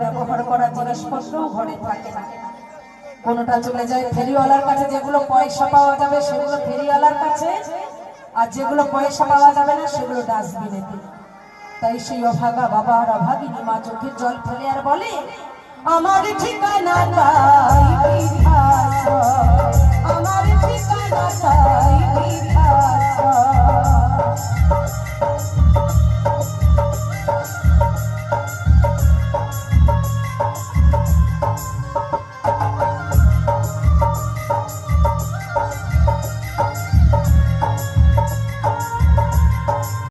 ব্যবহার করা জিনিসপত্র ঘরে থাকে না, কোনটা চলে যায় ফেরিওয়ালার কাছে, যেগুলো পয়সা পাওয়া যাবে সেগুলো ফেরিওয়ালার কাছে, আর যেগুলো পয়সা পাওয়া যাবে না সেগুলো ডাস্টবিনে। তাই সেই অভাগা বাবা আর অভাগিনী মা চোখের জল ফেলে আর বলে, আমার ঠিকানা আমার ঠিকানা